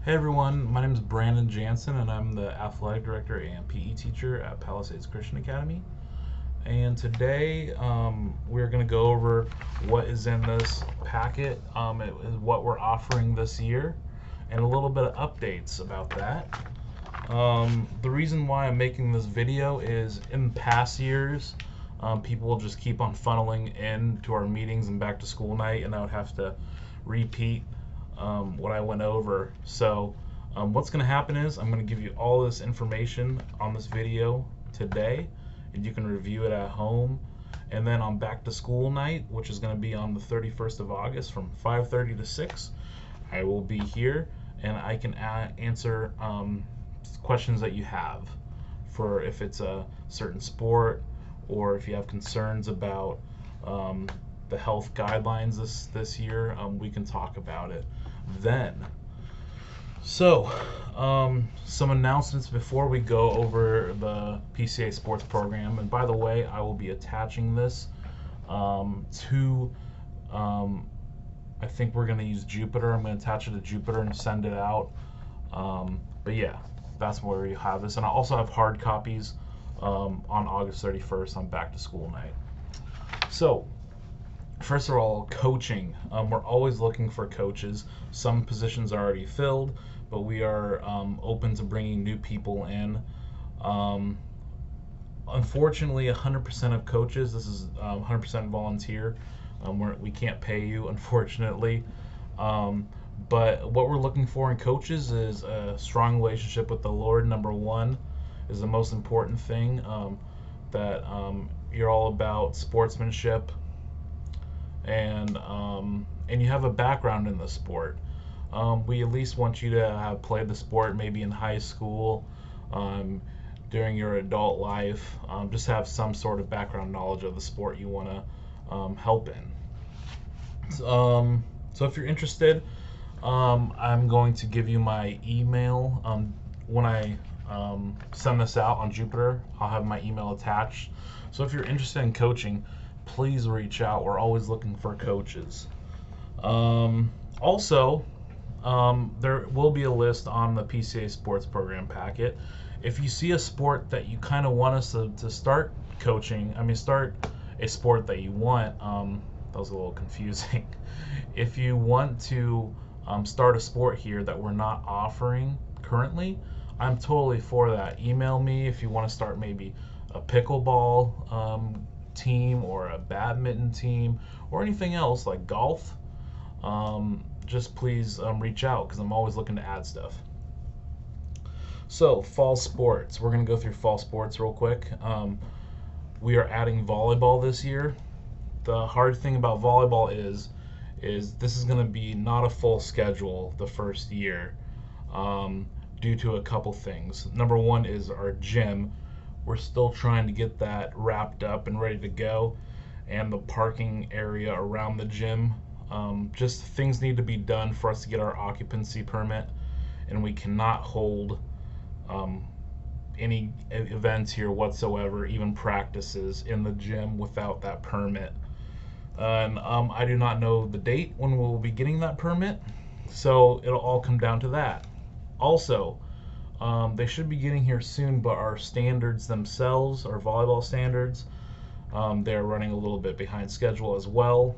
Hey everyone, my name is Brandon Jansen and I'm the athletic director and PE teacher at Palisades Christian Academy. And today we're going to go over what is in this packet, what we're offering this year, and a little bit of updates about that. The reason why I'm making this video is in past years, people will just keep on funneling in to our meetings and back to school night, and I would have to repeat what I went over. So what's going to happen is I'm going to give you all this information on this video today, and you can review it at home. And then on back to school night, which is going to be on the 31st of August from 5:30 to 6, I will be here and I can answer questions that you have for if it's a certain sport or if you have concerns about the health guidelines this year. We can talk about it then. So, some announcements before we go over the PCA Sports Program. And by the way, I will be attaching this to, I think we're going to use Jupiter. I'm going to attach it to Jupiter and send it out. But yeah, that's where you have this. And I also have hard copies on August 31st on back to school night. So, first of all, coaching. We're always looking for coaches. Some positions are already filled, but we are open to bringing new people in. Unfortunately, 100% of coaches, this is 100% volunteer. We can't pay you, unfortunately. But what we're looking for in coaches is a strong relationship with the Lord. Number one is the most important thing, that you're all about sportsmanship, and you have a background in the sport. We at least want you to have played the sport maybe in high school, during your adult life. Just have some sort of background knowledge of the sport you want to help in. So if you're interested, I'm going to give you my email. When I send this out on Jupiter, I'll have my email attached. So if you're interested in coaching, please reach out. We're always looking for coaches. Also, there will be a list on the PCA Sports Program Packet. If you see a sport that you kind of want us to start coaching, start a sport that you want, that was a little confusing. If you want to start a sport here that we're not offering currently, I'm totally for that. Email me if you want to start maybe a pickleball team or a badminton team or anything else like golf. Just please reach out, because I'm always looking to add stuff. So fall sports, we're going to go through fall sports real quick. We are adding volleyball this year. The hard thing about volleyball is this is going to be not a full schedule the first year, due to a couple things. Number one is our gym. We're still trying to get that wrapped up and ready to go, and the parking area around the gym. Just things need to be done for us to get our occupancy permit, and we cannot hold any events here whatsoever, even practices in the gym, without that permit. And I do not know the date when we'll be getting that permit, so it'll all come down to that. Also, they should be getting here soon, but our standards themselves, our volleyball standards, they're running a little bit behind schedule as well.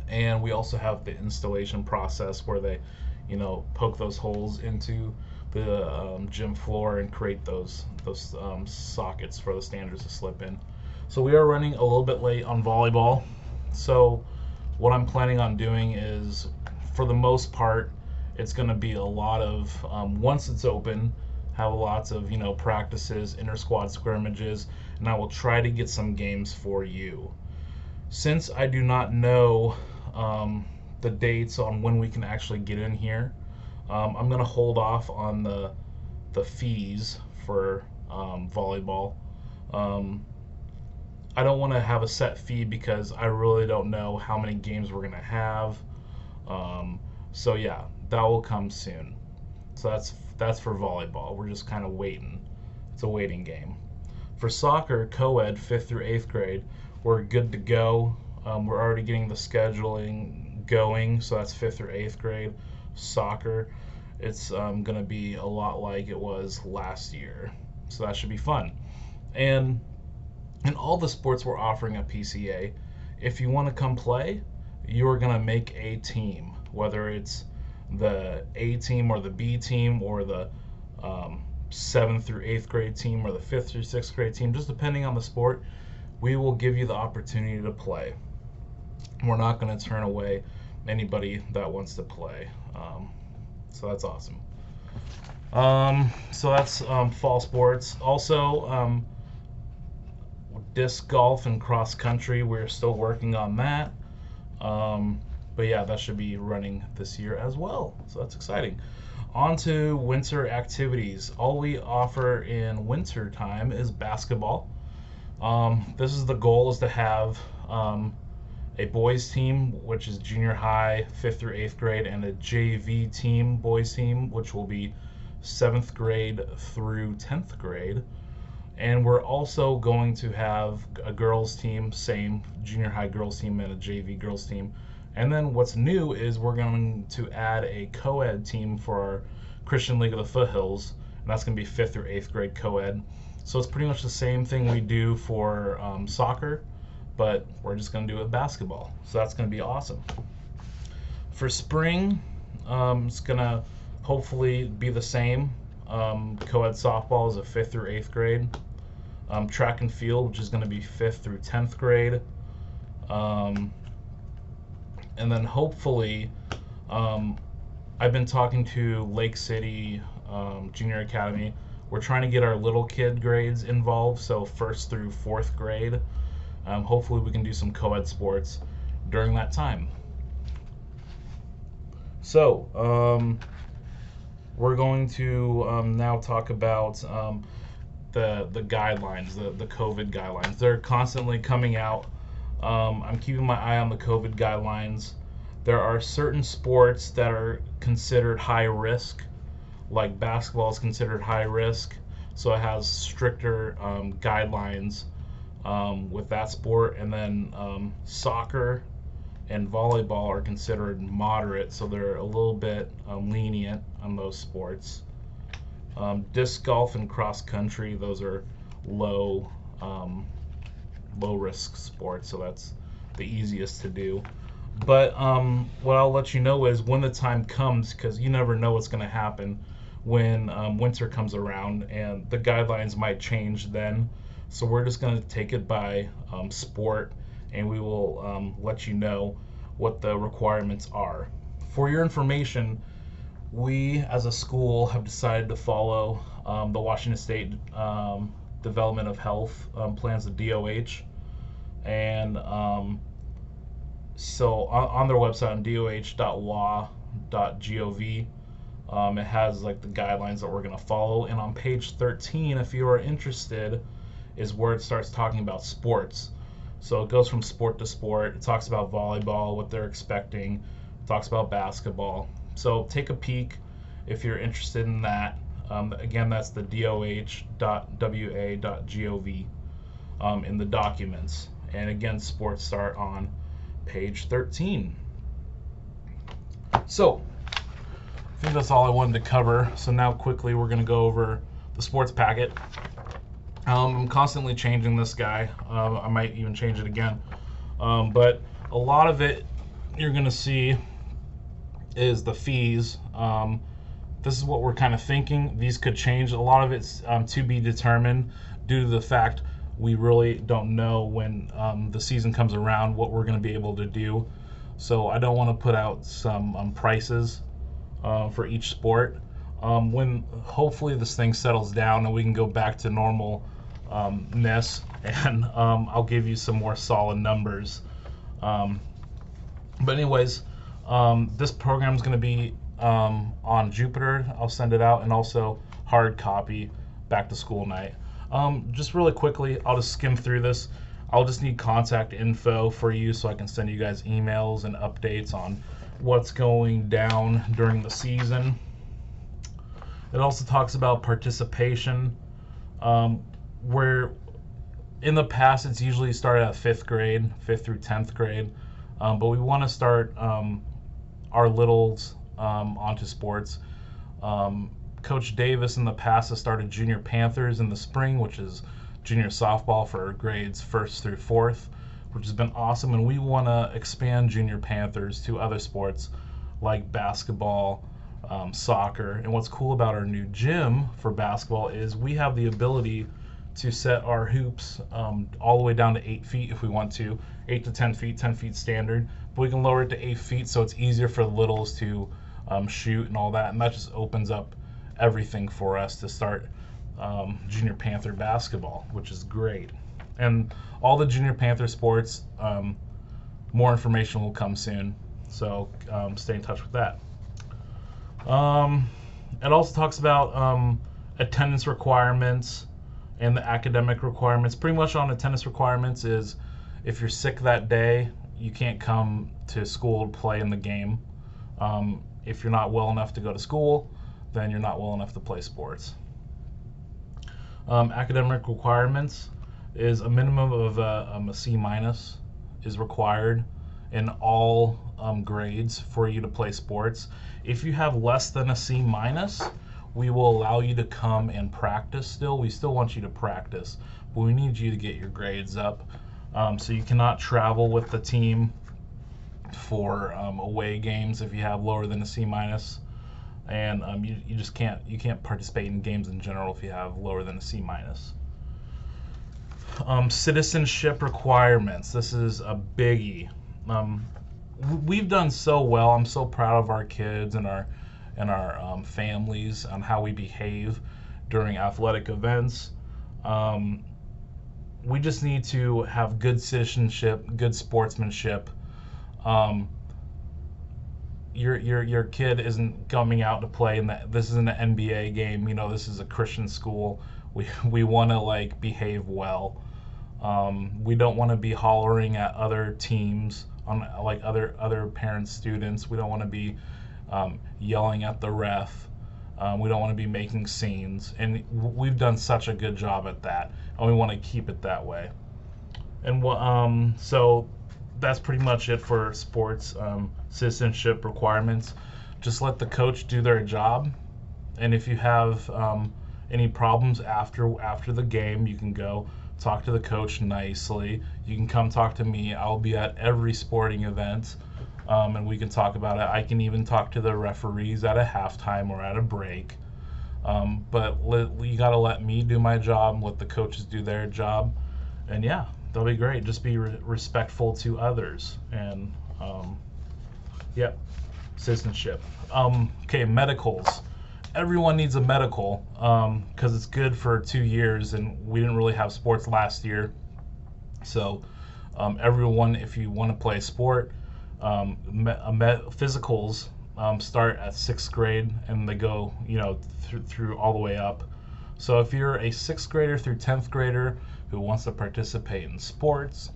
And we also have the installation process where they, poke those holes into the gym floor and create those sockets for the standards to slip in. So we are running a little bit late on volleyball. So what I'm planning on doing is, for the most part, it's going to be a lot of, once it's open, have lots of, practices, inter-squad scrimmages, and I will try to get some games for you. Since I do not know the dates on when we can actually get in here, I'm going to hold off on the fees for volleyball. I don't want to have a set fee because I really don't know how many games we're going to have. So yeah, that will come soon. So that's for volleyball. We're just kind of waiting. It's a waiting game. For soccer, co-ed, 5th through 8th grade, we're good to go. We're already getting the scheduling going, so that's 5th or 8th grade soccer. it's going to be a lot like it was last year. So that should be fun. And in all the sports we're offering at PCA, if you want to come play, you're going to make a team, whether it's the A team or the B team or the 7th through 8th grade team or the 5th through 6th grade team, just depending on the sport. We will give you the opportunity to play. We're not going to turn away anybody that wants to play. So that's awesome. So that's fall sports. Also, disc golf and cross country, we're still working on that. But yeah, that should be running this year as well. So that's exciting. On to winter activities. All we offer in winter time is basketball. This is the goal, is to have a boys team, which is junior high, 5th through 8th grade, and a JV team, boys team, which will be 7th grade through 10th grade. And we're also going to have a girls team, same junior high girls team and a JV girls team. And then what's new is we're going to add a co-ed team for our Christian League of the Foothills, and that's going to be 5th through 8th grade co-ed. So it's pretty much the same thing we do for soccer, but we're just going to do it with basketball. So that's going to be awesome. For spring, it's going to hopefully be the same. Co-ed softball is a 5th through 8th grade. Track and field, which is going to be 5th through 10th grade. And then hopefully, I've been talking to Lake City Junior Academy. We're trying to get our little kid grades involved, so 1st through 4th grade. Hopefully we can do some co-ed sports during that time. So, we're going to now talk about the guidelines, the COVID guidelines. They're constantly coming out. I'm keeping my eye on the COVID guidelines. There are certain sports that are considered high risk, like basketball is considered high risk, so it has stricter guidelines with that sport. And then soccer and volleyball are considered moderate, so they're a little bit lenient on those sports. Disc golf and cross country, those are low risk sports, so that's the easiest to do. But what I'll let you know is when the time comes, because you never know what's going to happen when winter comes around, and the guidelines might change then. So we're just going to take it by sport, and we will let you know what the requirements are. For your information, we as a school have decided to follow the Washington State Development of Health plans, the DOH. And so on their website, on doh.wa.gov, it has like the guidelines that we're going to follow. And on page 13, if you are interested, is where it starts talking about sports. So it goes from sport to sport. It talks about volleyball, what they're expecting. It talks about basketball. So take a peek if you're interested in that. Again, that's the doh.wa.gov in the documents. And again, sports start on page 13. So I think that's all I wanted to cover. So now quickly we're going to go over the sports packet. I'm constantly changing this guy. I might even change it again. But a lot of it you're going to see is the fees. This is what we're kind of thinking. These could change. A lot of it's to be determined due to the fact we really don't know when the season comes around what we're going to be able to do. So I don't want to put out some prices for each sport. When hopefully this thing settles down and we can go back to normalness, and I'll give you some more solid numbers. But anyways, this program is going to be on Jupiter. I'll send it out, and also hard copy back to school night. Just really quickly, I'll just skim through this. I'll just need contact info for you so I can send you guys emails and updates on what's going down during the season. It also talks about participation, where in the past it's usually started at 5th grade, 5th through 10th grade, but we want to start our littles onto sports. Coach Davis in the past has started Junior Panthers in the spring, which is junior softball for grades 1st through 4th, which has been awesome. And we want to expand Junior Panthers to other sports like basketball, soccer. And what's cool about our new gym for basketball is we have the ability to set our hoops all the way down to 8 feet if we want to, 8 to 10 feet, 10 feet standard. But we can lower it to 8 feet so it's easier for the littles to shoot and all that. And that just opens up everything for us to start Junior Panther basketball, which is great. And all the Junior Panther sports, more information will come soon. So stay in touch with that. It also talks about attendance requirements and the academic requirements. Pretty much on attendance requirements is if you're sick that day, you can't come to school to play in the game. If you're not well enough to go to school, then you're not well enough to play sports. Academic requirements is a minimum of a C- is required in all grades for you to play sports. If you have less than a C-, we will allow you to come and practice still. We still want you to practice, but we need you to get your grades up. So you cannot travel with the team for away games if you have lower than a C-, and you just can't participate in games in general if you have lower than a C-. Citizenship requirements. This is a biggie. We've done so well. I'm so proud of our kids and our families on how we behave during athletic events. We just need to have good citizenship, good sportsmanship. Your kid isn't coming out to play in that. This isn't an NBA game. You know, this is a Christian school. We want to behave well. We don't want to be hollering at other teams on other parents, students. We don't want to be yelling at the ref. We don't want to be making scenes, and we've done such a good job at that, and we want to keep it that way. And so that's pretty much it for sports citizenship requirements. Just let the coach do their job, and if you have any problems after the game, you can go talk to the coach nicely. You can come talk to me. I'll be at every sporting event, and we can talk about it. I can even talk to the referees at a halftime or at a break. But you got to let me do my job, let the coaches do their job, and yeah, they'll be great. Just be respectful to others, and yeah, citizenship. Okay, medicals. Everyone needs a medical because it's good for 2 years, and we didn't really have sports last year. So everyone, if you want to play a sport, physicals start at 6th grade and they go, through all the way up. So if you're a 6th grader through 10th grader who wants to participate in sports,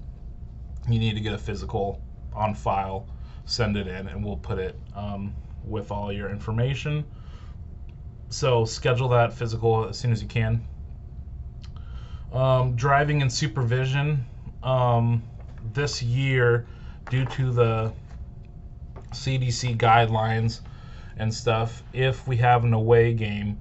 you need to get a physical on file, send it in, and we'll put it with all your information. So schedule that physical as soon as you can. Driving and supervision. This year, due to the CDC guidelines and stuff, if we have an away game,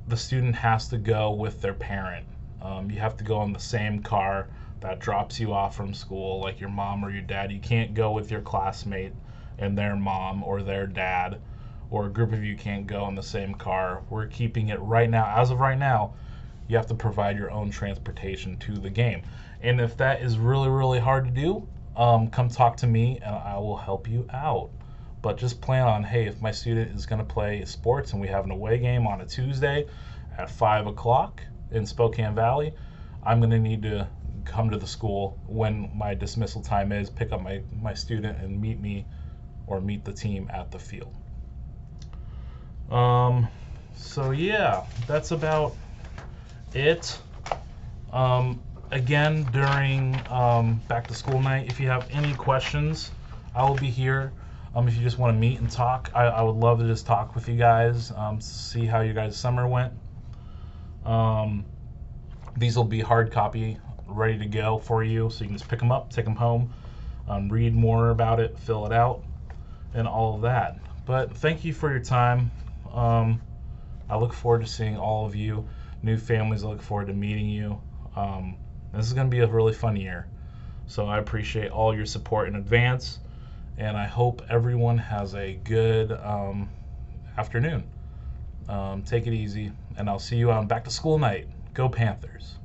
the student has to go with their parent. You have to go in the same car that drops you off from school, like your mom or your dad. You can't go with your classmate and their mom or their dad, or a group of you can't go in the same car. We're keeping it right now. As of right now, you have to provide your own transportation to the game. And if that is really, really hard to do, come talk to me and I will help you out. But just plan on, hey, if my student is going to play sports and we have an away game on a Tuesday at 5 o'clock in Spokane Valley, I'm going to need to come to the school when my dismissal time is, pick up my student and meet me or meet the team at the field. So yeah, that's about it. Again, during back to school night, if you have any questions, I will be here. If you just want to meet and talk, I would love to just talk with you guys, see how you guys' summer went. These will be hard copy, ready to go for you, so you can just pick them up, take them home, read more about it, fill it out, and all of that. But thank you for your time. I look forward to seeing all of you. New families, I look forward to meeting you. This is going to be a really fun year. So I appreciate all your support in advance, and I hope everyone has a good afternoon. Take it easy, and I'll see you on back to school night. Go Panthers.